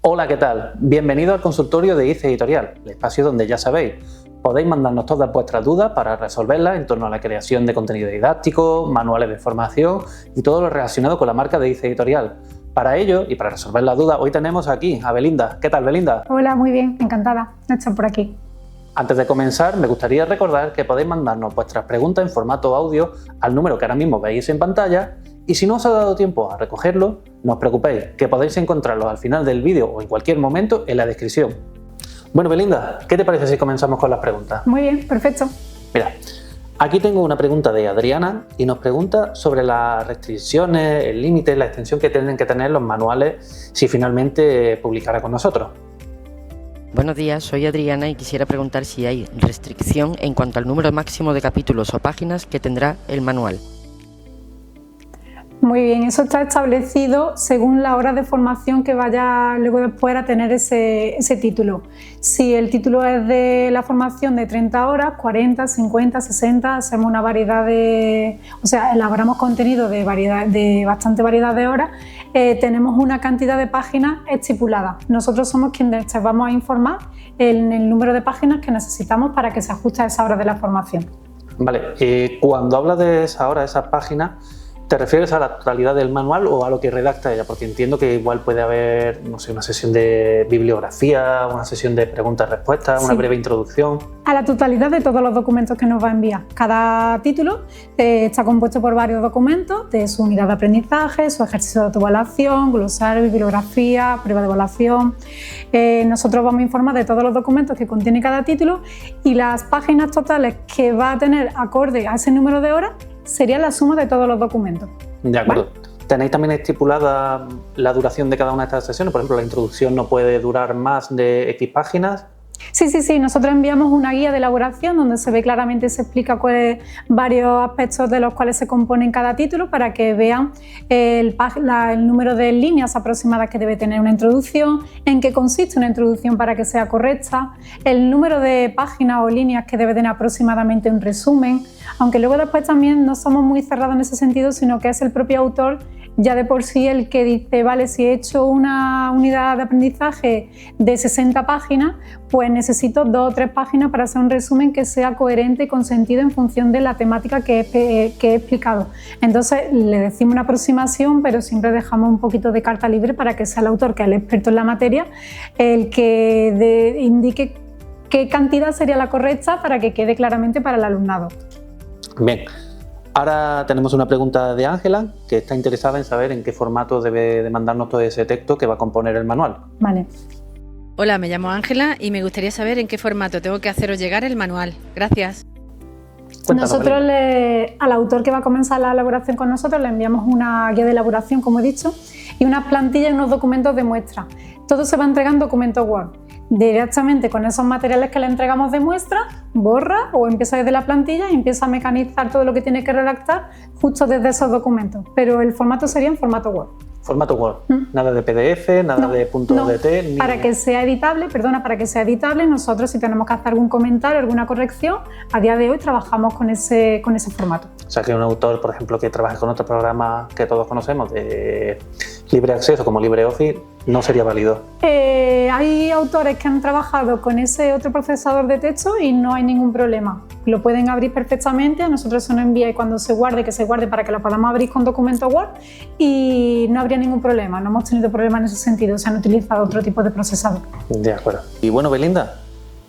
Hola, ¿qué tal? Bienvenido al consultorio de ICE Editorial, el espacio donde ya sabéis, podéis mandarnos todas vuestras dudas para resolverlas en torno a la creación de contenido didáctico, manuales de formación y todo lo relacionado con la marca de ICE Editorial. Para ello y para resolver las dudas, hoy tenemos aquí a Belinda. ¿Qué tal, Belinda? Hola, muy bien, encantada de estar por aquí. Antes de comenzar, me gustaría recordar que podéis mandarnos vuestras preguntas en formato audio al número que ahora mismo veis en pantalla. Y si no os ha dado tiempo a recogerlo, no os preocupéis, que podéis encontrarlos al final del vídeo o en cualquier momento en la descripción. Bueno, Belinda, ¿qué te parece si comenzamos con las preguntas? Muy bien, perfecto. Mira, aquí tengo una pregunta de Adriana y nos pregunta sobre las restricciones, el límite, la extensión que tienen que tener los manuales si finalmente publicara con nosotros. Buenos días, soy Adriana y quisiera preguntar si hay restricción en cuanto al número máximo de capítulos o páginas que tendrá el manual. Muy bien, eso está establecido según la hora de formación que vaya luego después a tener ese título. Si el título es de la formación de 30 horas, 40, 50, 60, hacemos una variedad elaboramos contenido de bastante variedad de horas, tenemos una cantidad de páginas estipulada. Nosotros somos quienes te vamos a informar en el número de páginas que necesitamos para que se ajuste a esa hora de la formación. Vale, cuando hablas de esa hora, esas páginas, ¿te refieres a la totalidad del manual o a lo que redacta ella? Porque entiendo que igual puede haber, no sé, una sesión de bibliografía, una sesión de preguntas-respuestas, una breve introducción. A la totalidad de todos los documentos que nos va a enviar. Cada título está compuesto por varios documentos de su unidad de aprendizaje, su ejercicio de autoevaluación, glosario, bibliografía, prueba de evaluación. Nosotros vamos a informar de todos los documentos que contiene cada título y las páginas totales que va a tener acorde a ese número de horas sería la suma de todos los documentos. De acuerdo. ¿Vale? ¿Tenéis también estipulada la duración de cada una de estas sesiones? Por ejemplo, la introducción no puede durar más de X páginas. Sí. Nosotros enviamos una guía de elaboración donde se ve claramente, se explica varios aspectos de los cuales se compone cada título para que vean el número de líneas aproximadas que debe tener una introducción, en qué consiste una introducción para que sea correcta, el número de páginas o líneas que debe tener aproximadamente un resumen, aunque luego después también no somos muy cerrados en ese sentido, sino que es el propio autor ya de por sí el que dice, vale, si he hecho una unidad de aprendizaje de 60 páginas, pues necesito 2 o 3 páginas para hacer un resumen que sea coherente y con sentido en función de la temática que he explicado. Entonces le decimos una aproximación, pero siempre dejamos un poquito de carta libre para que sea el autor, que es el experto en la materia, el que indique qué cantidad sería la correcta para que quede claramente para el alumnado. Bien. Ahora tenemos una pregunta de Ángela, que está interesada en saber en qué formato debe de mandarnos todo ese texto que va a componer el manual. Vale. Hola, me llamo Ángela y me gustaría saber en qué formato tengo que haceros llegar el manual. Gracias. Cuéntanos, nosotros al autor que va a comenzar la elaboración con nosotros le enviamos una guía de elaboración, como he dicho, y unas plantillas y unos documentos de muestra. Todo se va a entregar en documento Word. Directamente con esos materiales que le entregamos de muestra, borra o empieza desde la plantilla y empieza a mecanizar todo lo que tiene que redactar justo desde esos documentos. Pero el formato sería en formato Word. Formato Word, nada de PDF, nada de .dt. Ni... Para que sea editable, nosotros si tenemos que hacer algún comentario, alguna corrección, a día de hoy trabajamos con ese formato. O sea que un autor, por ejemplo, que trabaje con otro programa que todos conocemos de libre acceso como LibreOffice, no sería válido. Hay autores que han trabajado con ese otro procesador de texto y no hay ningún problema. Lo pueden abrir perfectamente, a nosotros se nos envía y cuando se guarde, que se guarde para que lo podamos abrir con documento Word y no habría ningún problema, no hemos tenido problemas en ese sentido, se han utilizado otro tipo de procesador. De acuerdo. Y bueno, Belinda,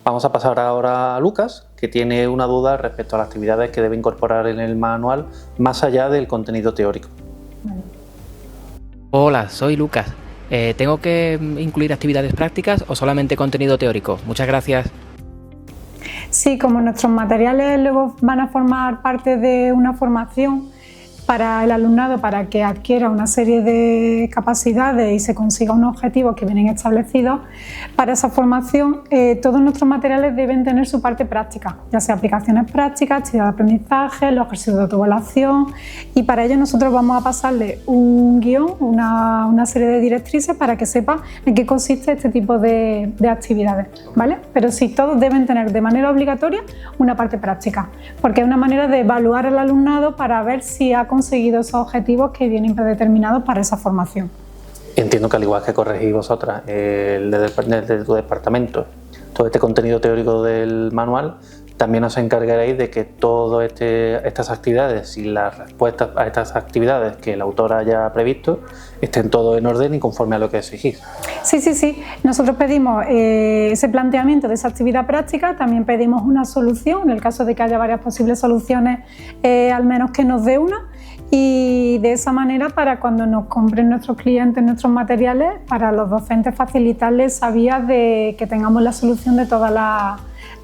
vamos a pasar ahora a Lucas, que tiene una duda respecto a las actividades que debe incorporar en el manual más allá del contenido teórico. Vale. Hola, soy Lucas. ¿Tengo que incluir actividades prácticas o solamente contenido teórico? Muchas gracias. Sí, como nuestros materiales luego van a formar parte de una formación para el alumnado para que adquiera una serie de capacidades y se consiga unos objetivos que vienen establecidos. Para esa formación, todos nuestros materiales deben tener su parte práctica, ya sea aplicaciones prácticas, actividad de aprendizaje, los ejercicios de autoevaluación, y para ello nosotros vamos a pasarle un guión, una serie de directrices para que sepa en qué consiste este tipo de actividades, ¿vale? Pero sí, todos deben tener de manera obligatoria una parte práctica, porque es una manera de evaluar al alumnado para ver si ha conseguido esos objetivos que vienen predeterminados para esa formación. Entiendo que al igual que corregís vosotras desde tu departamento todo este contenido teórico del manual, también os encargaréis de que todas estas actividades y las respuestas a estas actividades que el autor haya previsto estén todo en orden y conforme a lo que exigís. Sí. Nosotros pedimos ese planteamiento de esa actividad práctica, también pedimos una solución, en el caso de que haya varias posibles soluciones, al menos que nos dé una, y de esa manera, para cuando nos compren nuestros clientes nuestros materiales, para los docentes facilitarles esa vía de que tengamos la solución de todos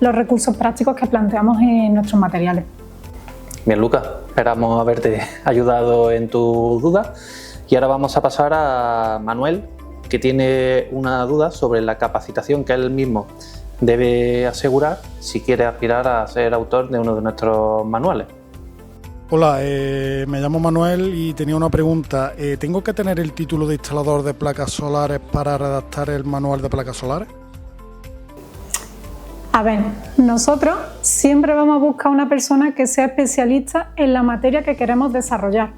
los recursos prácticos que planteamos en nuestros materiales. Bien, Lucas, esperamos haberte ayudado en tus dudas y ahora vamos a pasar a Manuel, que tiene una duda sobre la capacitación que él mismo debe asegurar si quiere aspirar a ser autor de uno de nuestros manuales. Hola, me llamo Manuel y tenía una pregunta. ¿Tengo que tener el título de instalador de placas solares para redactar el manual de placas solares? A ver, nosotros siempre vamos a buscar una persona que sea especialista en la materia que queremos desarrollar.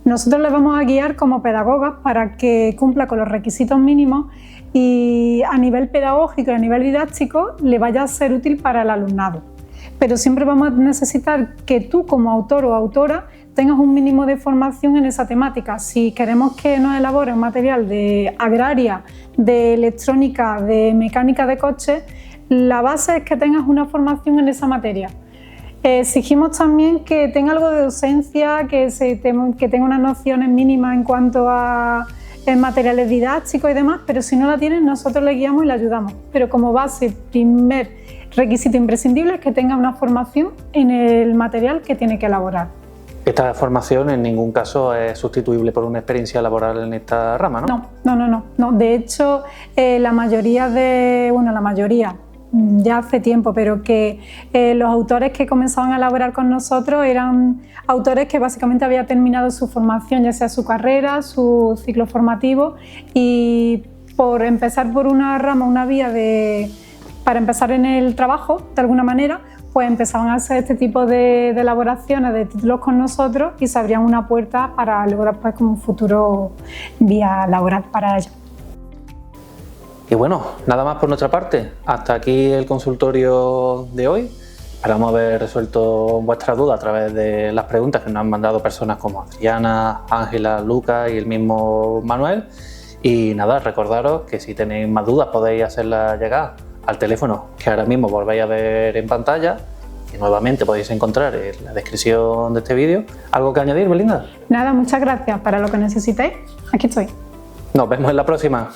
Nosotros le vamos a guiar como pedagogas para que cumpla con los requisitos mínimos y a nivel pedagógico y a nivel didáctico le vaya a ser útil para el alumnado. Pero siempre vamos a necesitar que tú como autor o autora tengas un mínimo de formación en esa temática. Si queremos que nos elabore un material de agraria, de electrónica, de mecánica de coches, la base es que tengas una formación en esa materia. Exigimos también que tenga algo de docencia, que tenga unas nociones mínimas en cuanto a materiales didácticos y demás, pero si no la tienen, nosotros le guiamos y le ayudamos. Pero como base, primer requisito imprescindible es que tenga una formación en el material que tiene que elaborar. Esta formación en ningún caso es sustituible por una experiencia laboral en esta rama, ¿no? No. De hecho, la mayoría, ya hace tiempo, pero que los autores que comenzaban a elaborar con nosotros eran autores que básicamente habían terminado su formación, ya sea su carrera, su ciclo formativo, y por empezar por una rama, una vía para empezar en el trabajo, de alguna manera, pues empezaban a hacer este tipo de elaboraciones de títulos con nosotros y se abrían una puerta para luego después como un futuro vía laboral para ellos. Y bueno, nada más por nuestra parte. Hasta aquí el consultorio de hoy. Esperamos haber resuelto vuestras dudas a través de las preguntas que nos han mandado personas como Adriana, Ángela, Lucas y el mismo Manuel. Y nada, recordaros que si tenéis más dudas podéis hacerlas llegar al teléfono que ahora mismo volvéis a ver en pantalla y nuevamente podéis encontrar en la descripción de este vídeo. ¿Algo que añadir, Belinda? Nada, muchas gracias. Para lo que necesitéis, aquí estoy. Nos vemos en la próxima.